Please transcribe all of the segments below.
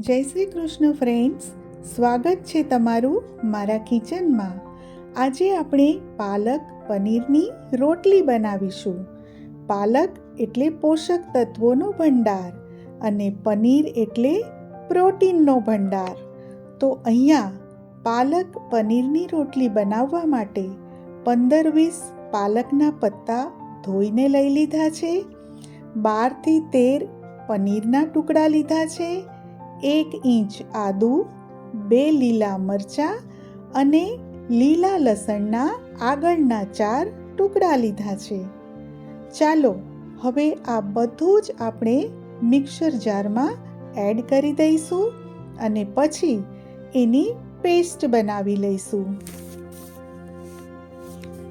જય શ્રી કૃષ્ણ ફ્રેન્ડ્સ, સ્વાગત છે તમારું મારા કિચનમાં. આજે આપણે પાલક પનીરની રોટલી બનાવીશું. પાલક એટલે પોષક તત્વોનો ભંડાર અને પનીર એટલે પ્રોટીનનો ભંડાર. તો અહીંયા પાલક પનીરની રોટલી બનાવવા માટે 15-20 પાલકના પત્તા ધોઈને લઈ લીધા છે. 12થી 13 પનીરના ટુકડા લીધા છે. 1 ઇંચ આદુ, 2 લીલા મરચાં અને લીલા લસણના આગળના 4 ટુકડા લીધા છે. ચાલો હવે આ બધું જ આપણે મિક્સર જારમાં એડ કરી દઈશું અને પછી એની પેસ્ટ બનાવી લઈશું.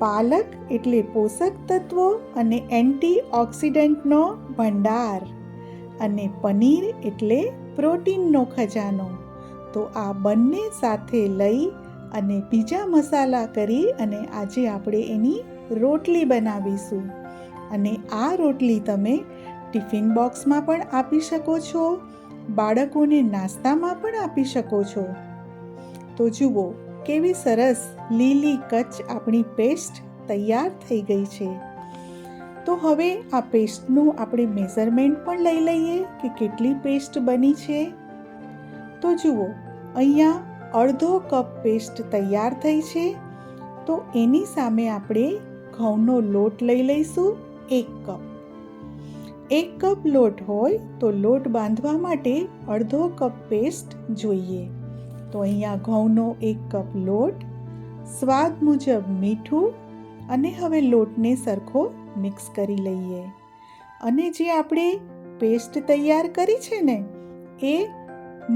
પાલક એટલે પોષક તત્વો અને એન્ટીઓક્સિડન્ટનો ભંડાર અને પનીર એટલે પ્રોટીનનો ખજાનો. તો આ બંને સાથે લઈ અને બીજા મસાલા કરી અને આજે આપણે એની રોટલી બનાવીશું. અને આ રોટલી તમે ટિફિન બોક્સમાં પણ આપી શકો છો, બાળકોને નાસ્તામાં પણ આપી શકો છો. તો જુઓ કેવી સરસ લીલી કચ આપણી પેસ્ટ તૈયાર થઈ ગઈ છે. તો હવે આ પેસ્ટનું આપણે મેઝરમેન્ટ પણ લઈ લઈએ કે કેટલી પેસ્ટ બની છે. તો જુઓ અહીંયા અડધો કપ પેસ્ટ તૈયાર થઈ છે. તો એની સામે આપણે ઘઉંનો લોટ લઈ લઈશું 1 કપ. 1 કપ લોટ હોય તો લોટ બાંધવા માટે અડધો કપ પેસ્ટ જોઈએ. તો અહીંયા ઘઉંનો 1 કપ લોટ, સ્વાદ મુજબ મીઠું અને હવે લોટને સરખો મિક્સ કરી લઈએ. અને જે આપણે પેસ્ટ તૈયાર કરી છે ને એ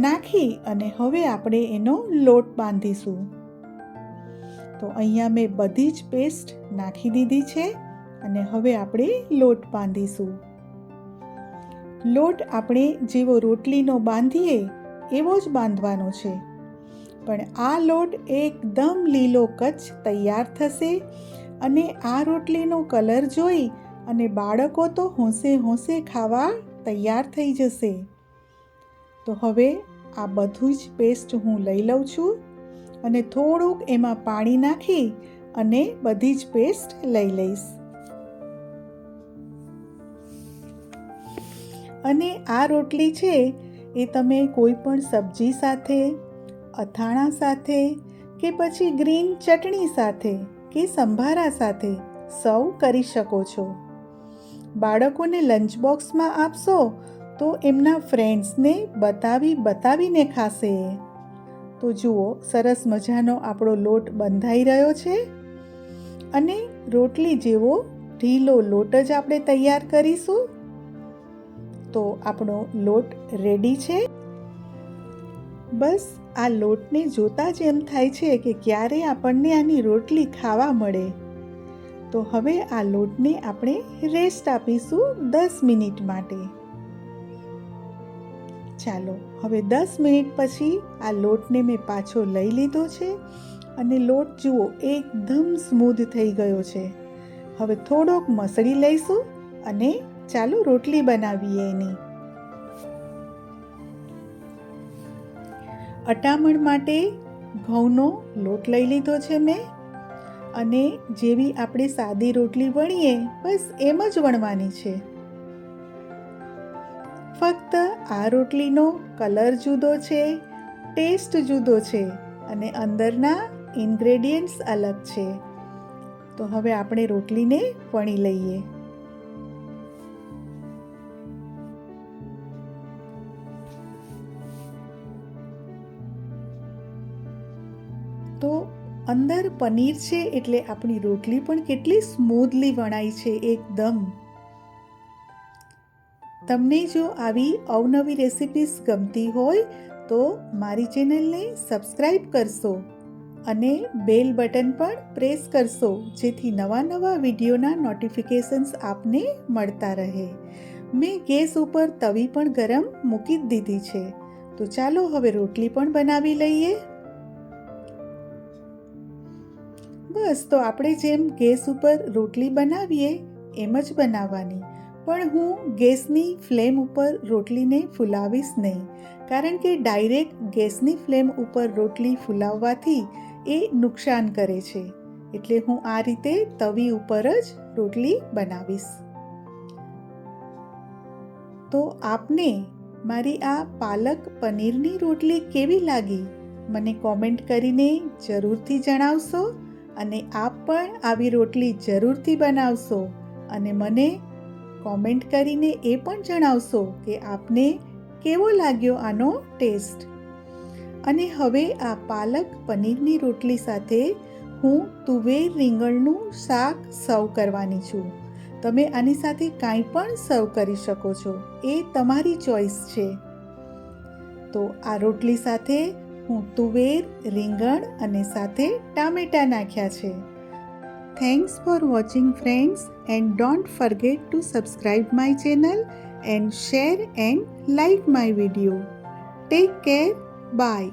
નાખી અને હવે આપણે એનો લોટ બાંધીશું. તો અહીંયા મેં બધી જ પેસ્ટ નાખી દીધી છે અને હવે આપણે લોટ બાંધીશું. લોટ આપણે જેવો રોટલીનો બાંધીએ એવો જ બાંધવાનો છે. પણ આ લોટ એકદમ લીલો કચ તૈયાર થશે અને આ રોટલીનો કલર જોઈ અને બાળકો તો હોંશે હોંશે ખાવા તૈયાર થઈ જશે. તો હવે આ બધું જ પેસ્ટ હું લઈ લઉં છું અને થોડુંક એમાં પાણી નાખી અને બધી જ પેસ્ટ લઈ લઈશ. અને આ રોટલી છે એ તમે કોઈ પણ સબ્જી સાથે, અથાણા સાથે કે પછી ગ્રીન ચટણી સાથે કે સંભારા સાથે સર્વ કરી શકો છો. બાળકોને લંચ બોક્સમાં આપશો તો એમના ફ્રેન્ડ્સને બતાવીને ખાશે. તો જુઓ સરસ મજાનો આપણો લોટ બંધાઈ રહ્યો છે અને રોટલી જેવો ઢીલો લોટ જ આપણે તૈયાર કરીશું. તો આપણો લોટ રેડી છે. બસ આ લોટને જોતા જ એમ થાય છે કે ક્યારે આપણને આની રોટલી ખાવા મળે. તો હવે આ લોટને આપણે રેસ્ટ આપીશું 10 મિનિટ માટે. ચાલો હવે 10 મિનિટ પછી આ લોટને મેં પાછો લઈ લીધો છે અને લોટ જુઓ એકદમ સ્મૂધ થઈ ગયો છે. હવે થોડોક મસળી લઈશું અને ચાલો રોટલી બનાવીએ એની. અટામણ માટે ઘઉંનો લોટ લઈ લીધો છે મેં અને જેવી આપણે સાદી રોટલી વણીએ બસ એમ જ વણવાની છે. ફક્ત આ રોટલીનો કલર જુદો છે, ટેસ્ટ જુદો છે અને અંદરના ઇન્ગ્રેડિયન્ટ્સ અલગ છે. તો હવે આપણે રોટલીને વણી લઈએ. તો અંદર પનીર છે એટલે આપણી રોટલી પણ કેટલી સ્મૂધલી વણાઈ છે એકદમ. તમને જો આવી અવનવી રેસિપીસ ગમતી હોય તો મારી ચેનલને સબસ્ક્રાઈબ કરશો અને બેલ બટન પણ પ્રેસ કરશો જેથી નવા વિડીયોના નોટિફિકેશન્સ આપને મળતા રહે. મેં ગેસ ઉપર તવી પણ ગરમ મૂકી જ દીધી છે. તો ચાલો હવે રોટલી પણ બનાવી લઈએ. બસ તો આપણે જેમ ગેસ ઉપર રોટલી બનાવીએ એમ જ બનાવવાની. પણ હું ગેસની ફ્લેમ ઉપર રોટલીને ફૂલાવીશ નહીં, કારણ કે ડાયરેક્ટ ગેસની ફ્લેમ ઉપર રોટલી ફૂલાવવાથી એ નુકસાન કરે છે. એટલે હું આ રીતે તવી ઉપર જ રોટલી બનાવીશ. તો આપને મારી આ પાલક પનીરની રોટલી કેવી લાગી મને કોમેન્ટ કરીને જરૂરથી જણાવશો, અને આપ પણ આવી રોટલી જરૂરથી બનાવશો અને મને કોમેન્ટ કરીને એ પણ જણાવશો કે આપને કેવો લાગ્યો આનો ટેસ્ટ. અને હવે આ પાલક પનીરની રોટલી સાથે હું તુવેર રીંગણનું શાક સર્વ કરવાની છું. તમે આની સાથે કાંઈ પણ સર્વ કરી શકો છો, એ તમારી ચોઈસ છે. તો આ રોટલી સાથે હું તુવેર, રીંગણ અને સાથે ટામેટાં નાખ્યા છે. Thanks for watching friends, and don't forget to subscribe my channel and share and like my video. Take care. Bye.